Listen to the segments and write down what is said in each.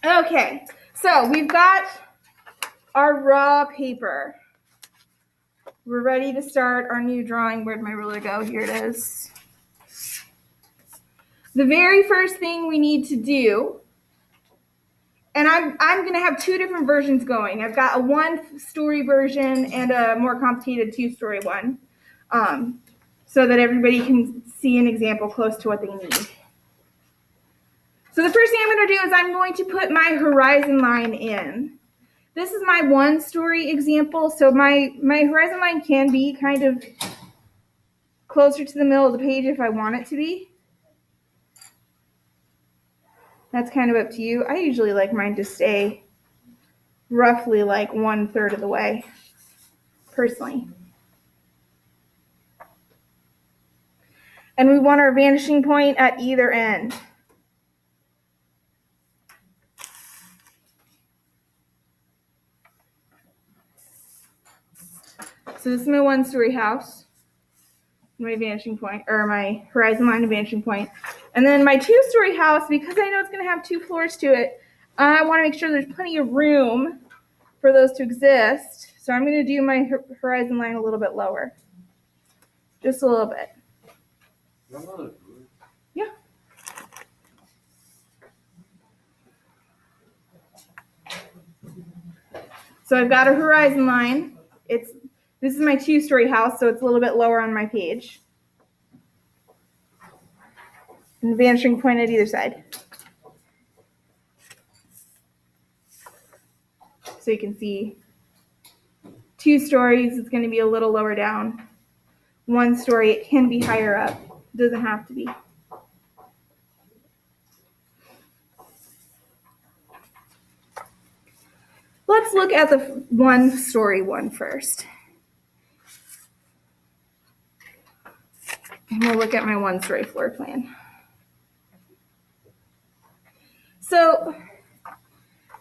Okay, so we've got our raw paper. We're ready to start our new drawing. Where'd my ruler go? Here it is. The very first thing we need to do, and I'm going to have two different versions going. I've got a one-story version and a more complicated two-story one, so that everybody can see an example close to what they need. So the first thing I'm going to do is I'm going to put my horizon line in. This is my one-story example, so my horizon line can be kind of closer to the middle of the page if I want it to be. That's kind of up to you. I usually like mine to stay roughly like 1/3 of the way, personally. And we want our vanishing point at either end. So this is my one-story house, my vanishing point, or my horizon line and vanishing point. And then my two-story house, because I know it's going to have 2 floors to it, I want to make sure there's plenty of room for those to exist. So I'm going to do my horizon line a little bit lower. Just a little bit. Yeah. So I've got a horizon line. This is my 2-story house, so it's a little bit lower on my page. And the vanishing point at either side. So you can see 2 stories, it's going to be a little lower down. 1 story, it can be higher up. It doesn't have to be. Let's look at the 1-story one first. And we'll look at my 1-story floor plan. So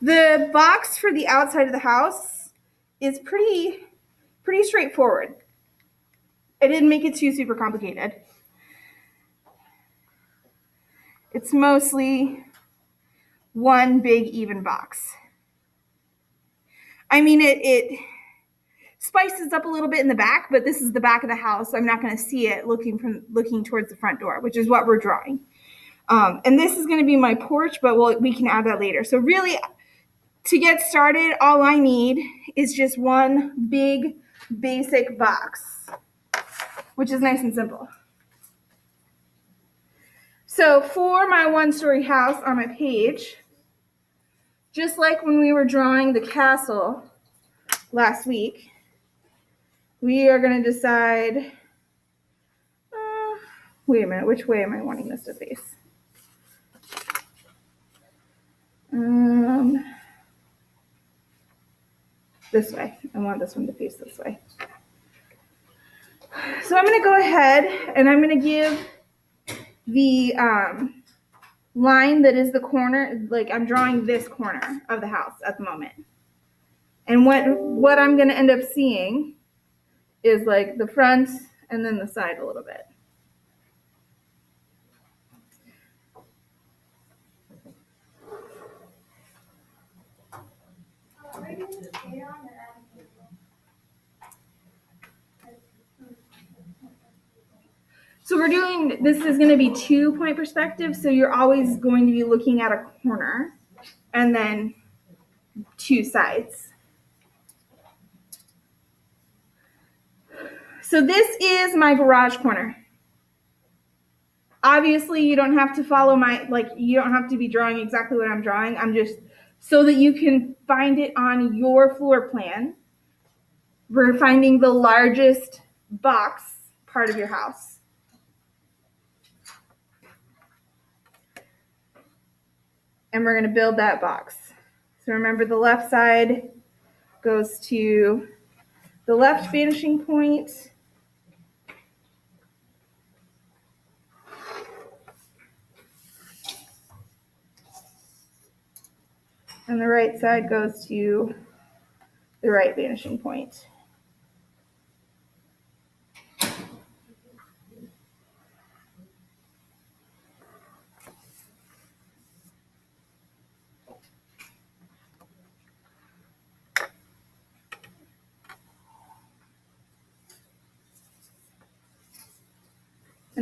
the box for the outside of the house is pretty straightforward. I didn't make it too super complicated. It's mostly one big even box. I mean, it spices up a little bit in the back, but this is the back of the house. So I'm not going to see it looking towards the front door, which is what we're drawing. And this is going to be my porch, but we can add that later. So really, to get started, all I need is just one big basic box, which is nice and simple. So for my 1-story house on my page, just like when we were drawing the castle last week, we are going to decide, wait a minute, which way am I wanting this to face? This way. I want this one to face this way. So I'm going to go ahead and I'm going to give the line that is the corner, like I'm drawing this corner of the house at the moment. And what I'm going to end up seeing is like the front and then the side a little bit. So this is going to be 2-point perspective, so you're always going to be looking at a corner and then 2 sides. So this is my garage corner. Obviously, you don't have to follow you don't have to be drawing exactly what I'm drawing. I'm just so that you can find it on your floor plan. We're finding the largest box part of your house. And we're going to build that box. So remember, the left side goes to the left vanishing point. And the right side goes to the right vanishing point.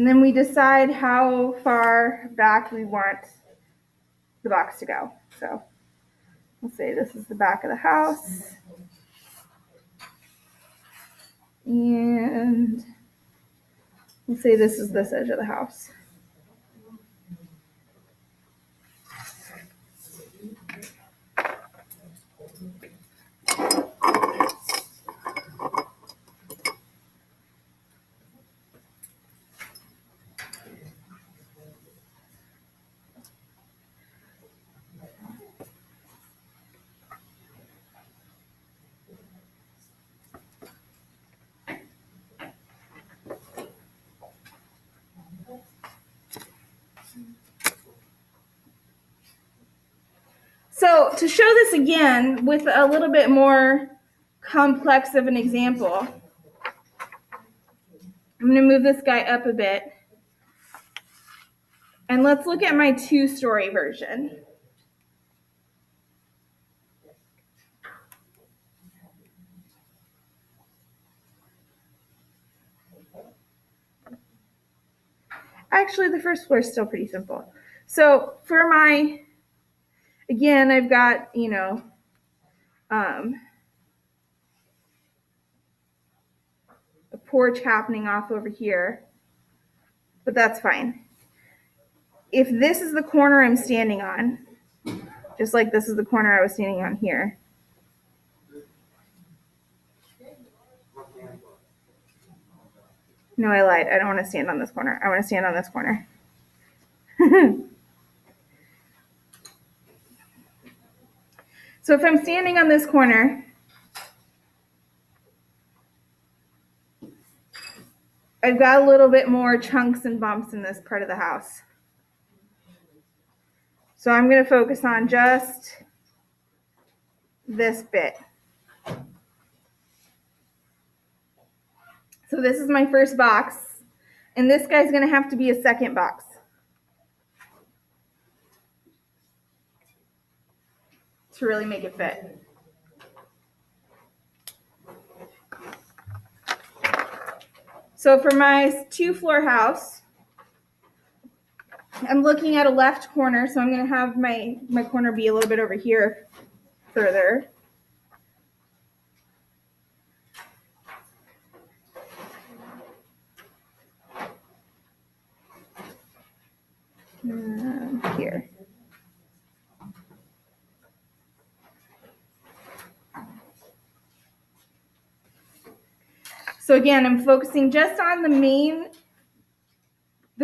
And then we decide how far back we want the box to go. So we'll say this is the back of the house. And we'll say this is this edge of the house. So to show this again with a little bit more complex of an example, I'm going to move this guy up a bit. And let's look at my 2-story version. Actually, the first floor is still pretty simple. So for my, again, I've got, a porch happening off over here, but that's fine. If this is the corner I'm standing on, just like this is the corner I was standing on here, no, I lied. I don't want to stand on this corner. I want to stand on this corner. So if I'm standing on this corner, I've got a little bit more chunks and bumps in this part of the house. So I'm going to focus on just this bit. So this is my first box, and this guy's going to have to be a second box. To really make it fit. So for my 2-floor house, I'm looking at a left corner, so I'm going to have my corner be a little bit over here further. Here. So again, I'm focusing just on the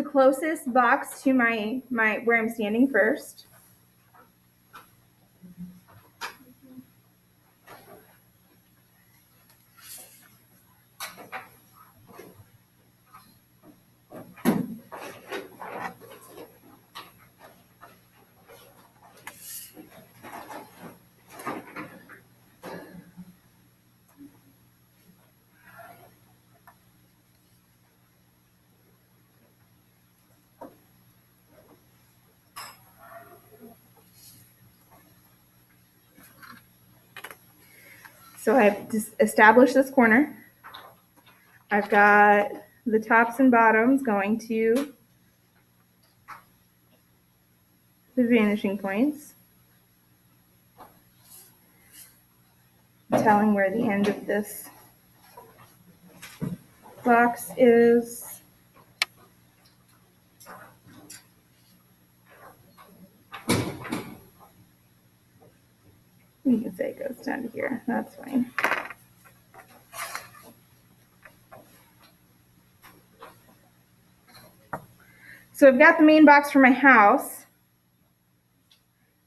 closest box to my where I'm standing first. So I've just established this corner. I've got the tops and bottoms going to the vanishing points, telling where the end of this box is. You can say it goes down to here. That's fine. So I've got the main box for my house.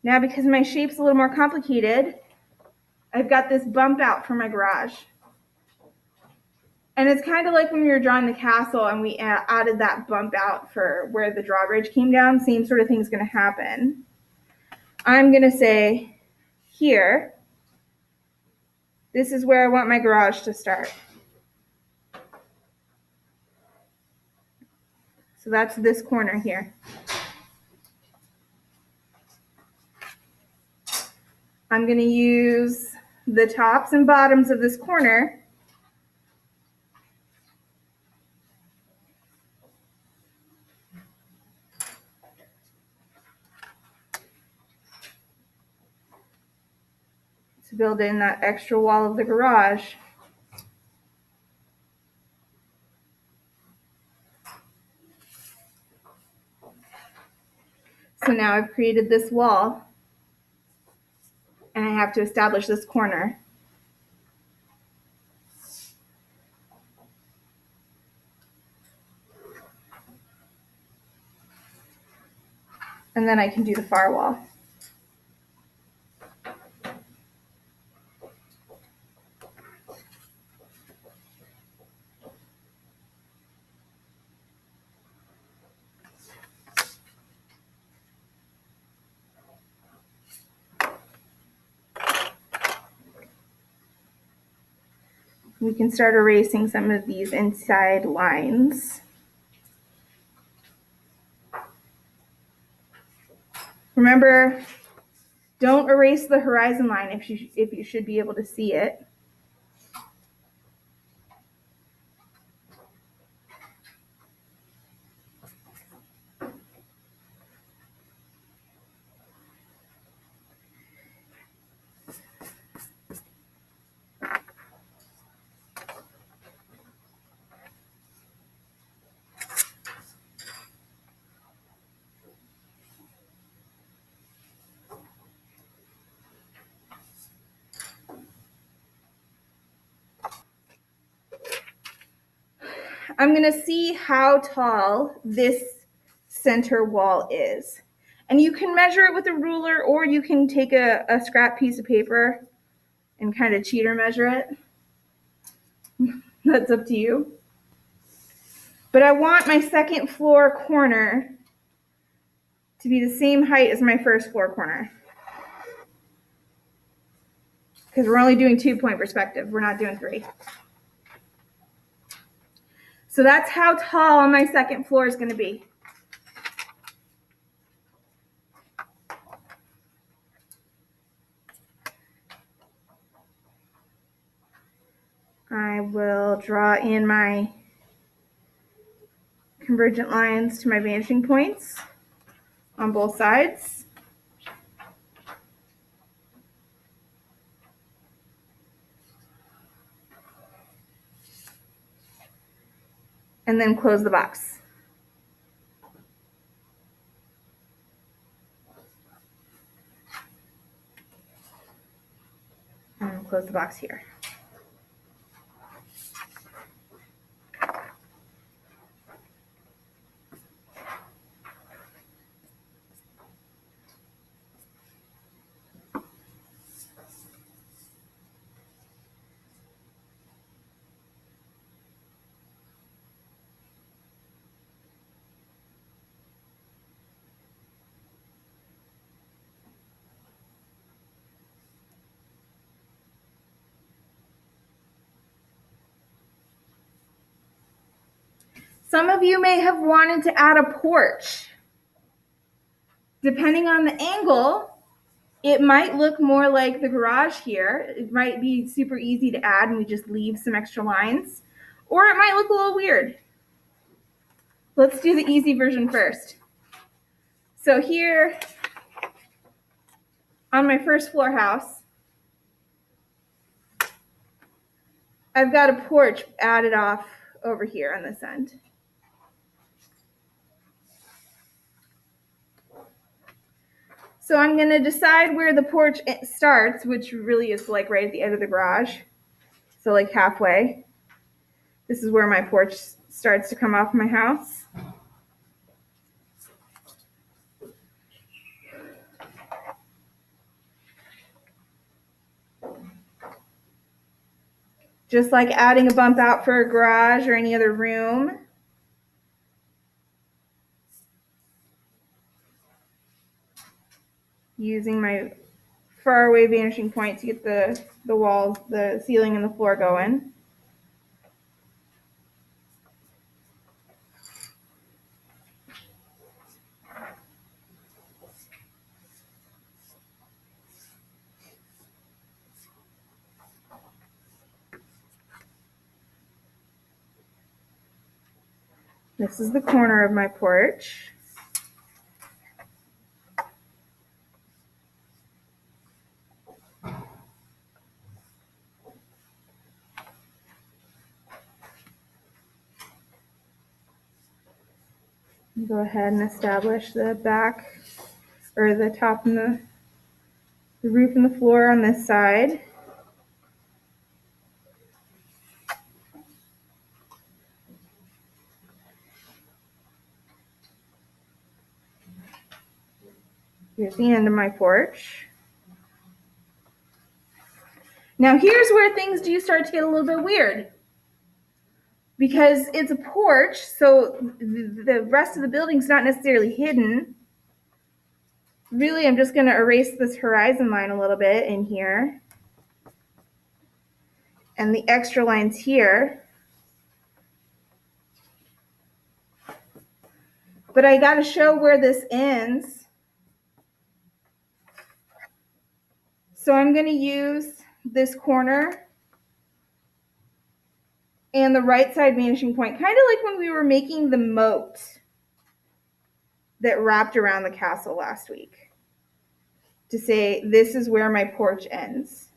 Now, because my shape's a little more complicated, I've got this bump out for my garage. And it's kind of like when we were drawing the castle and we added that bump out for where the drawbridge came down. Same sort of thing's going to happen. I'm going to say here, this is where I want my garage to start. So that's this corner here. I'm going to use the tops and bottoms of this corner to build in that extra wall of the garage. So now I've created this wall, and I have to establish this corner. And then I can do the far wall. We can start erasing some of these inside lines. Remember, don't erase the horizon line if you should be able to see it. I'm going to see how tall this center wall is. And you can measure it with a ruler, or you can take a scrap piece of paper and kind of cheater measure it. That's up to you. But I want my second floor corner to be the same height as my first floor corner, because we're only doing 2-point perspective. We're not doing 3. So that's how tall my second floor is going to be. I will draw in my convergent lines to my vanishing points on both sides. And then close the box. And close the box here. Some of you may have wanted to add a porch. Depending on the angle, it might look more like the garage here. It might be super easy to add and we just leave some extra lines. Or it might look a little weird. Let's do the easy version first. So here on my first floor house, I've got a porch added off over here on this end. So I'm going to decide where the porch starts, which really is like right at the end of the garage. So like halfway. This is where my porch starts to come off my house. Just like adding a bump out for a garage or any other room. Using my far away vanishing point to get the walls, the ceiling, and the floor going. This is the corner of my porch. Go ahead and establish the back or the top and the roof and the floor on this side. Here's the end of my porch. Now here's where things do start to get a little bit weird. Because it's a porch, so the rest of the building's not necessarily hidden. Really, I'm just going to erase this horizon line a little bit in here. And the extra lines here. But I got to show where this ends. So I'm going to use this corner and the right side vanishing point, kind of like when we were making the moat that wrapped around the castle last week, to say this is where my porch ends.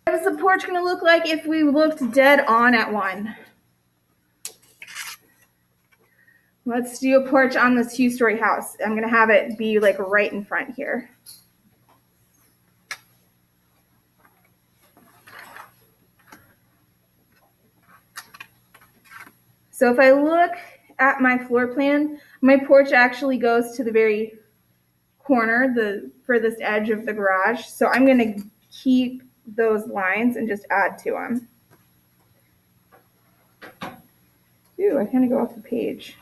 What is the porch going to look like if we looked dead on at one? Let's do a porch on this 2-story house. I'm going to have it be like right in front here. So if I look at my floor plan, my porch actually goes to the very corner, the furthest edge of the garage. So I'm going to keep those lines and just add to them. Ooh, I kind of go off the page.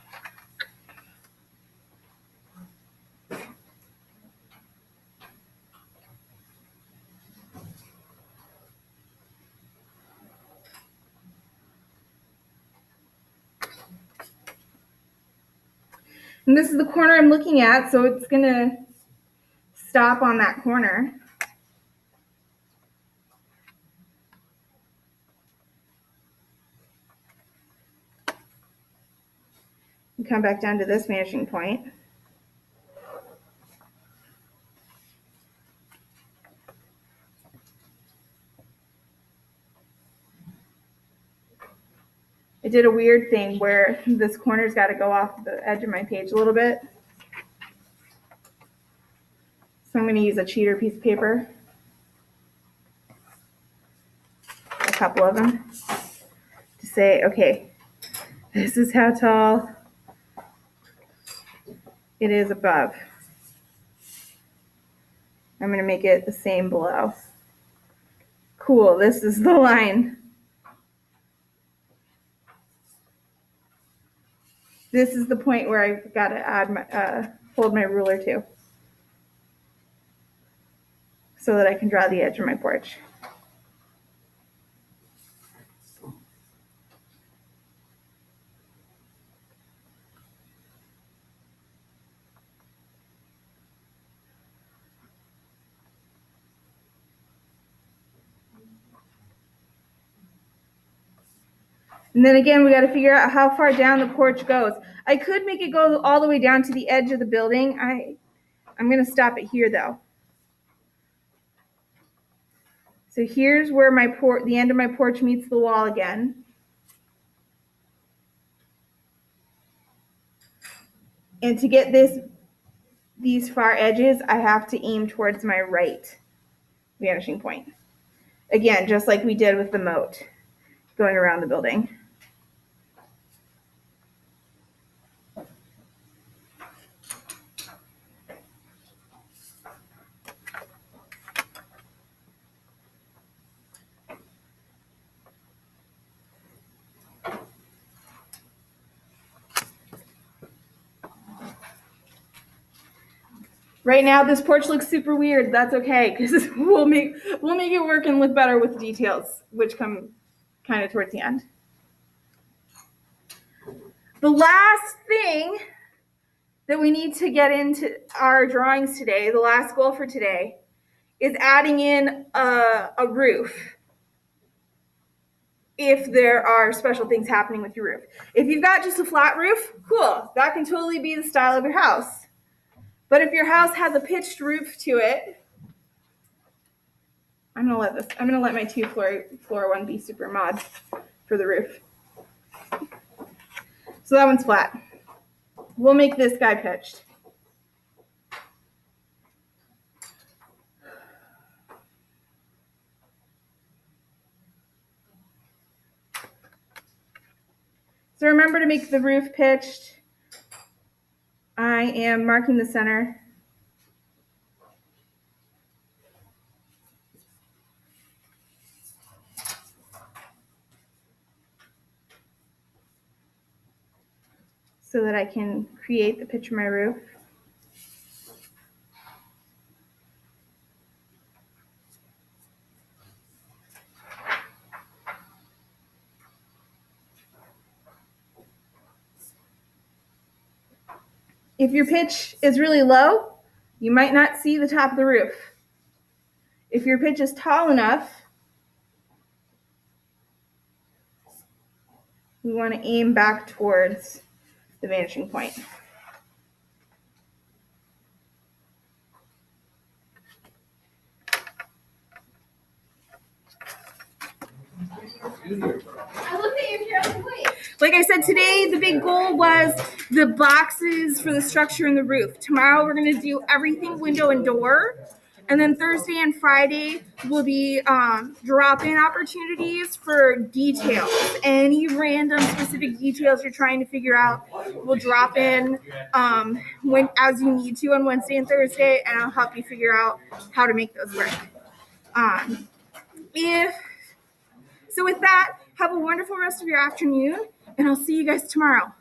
And this is the corner I'm looking at, so it's going to stop on that corner. And come back down to this vanishing point. I did a weird thing where this corner's got to go off the edge of my page a little bit. So I'm going to use a cheater piece of paper, a couple of them, to say, okay, this is how tall it is above. I'm going to make it the same below. Cool, this is the line. This is the point where I've got to add my, hold my ruler to, so that I can draw the edge of my porch. And then again, we got to figure out how far down the porch goes. I could make it go all the way down to the edge of the building. I'm going to stop it here though. So here's where my the end of my porch meets the wall again. And to get these far edges, I have to aim towards my right vanishing point. Again, just like we did with the moat going around the building. Right now, this porch looks super weird. That's okay, because we'll make it work and look better with details, which come kind of towards the end. The last thing that we need to get into our drawings today, the last goal for today, is adding in a roof. If there are special things happening with your roof. If you've got just a flat roof, cool. That can totally be the style of your house. But if your house has a pitched roof to it, I'm gonna let my 2-floor one be super mod for the roof. So that one's flat. We'll make this guy pitched. So remember to make the roof pitched. I am marking the center. So that I can create the pitch of my roof. If your pitch is really low, you might not see the top of the roof. If your pitch is tall enough, we want to aim back towards the vanishing point. Like I said, today the big goal was the boxes for the structure and the roof. Tomorrow we're going to do everything window and door. And then Thursday and Friday will be drop-in opportunities for details. Any random specific details you're trying to figure out, we'll drop in as you need to on Wednesday and Thursday, and I'll help you figure out how to make those work. So with that, have a wonderful rest of your afternoon, and I'll see you guys tomorrow.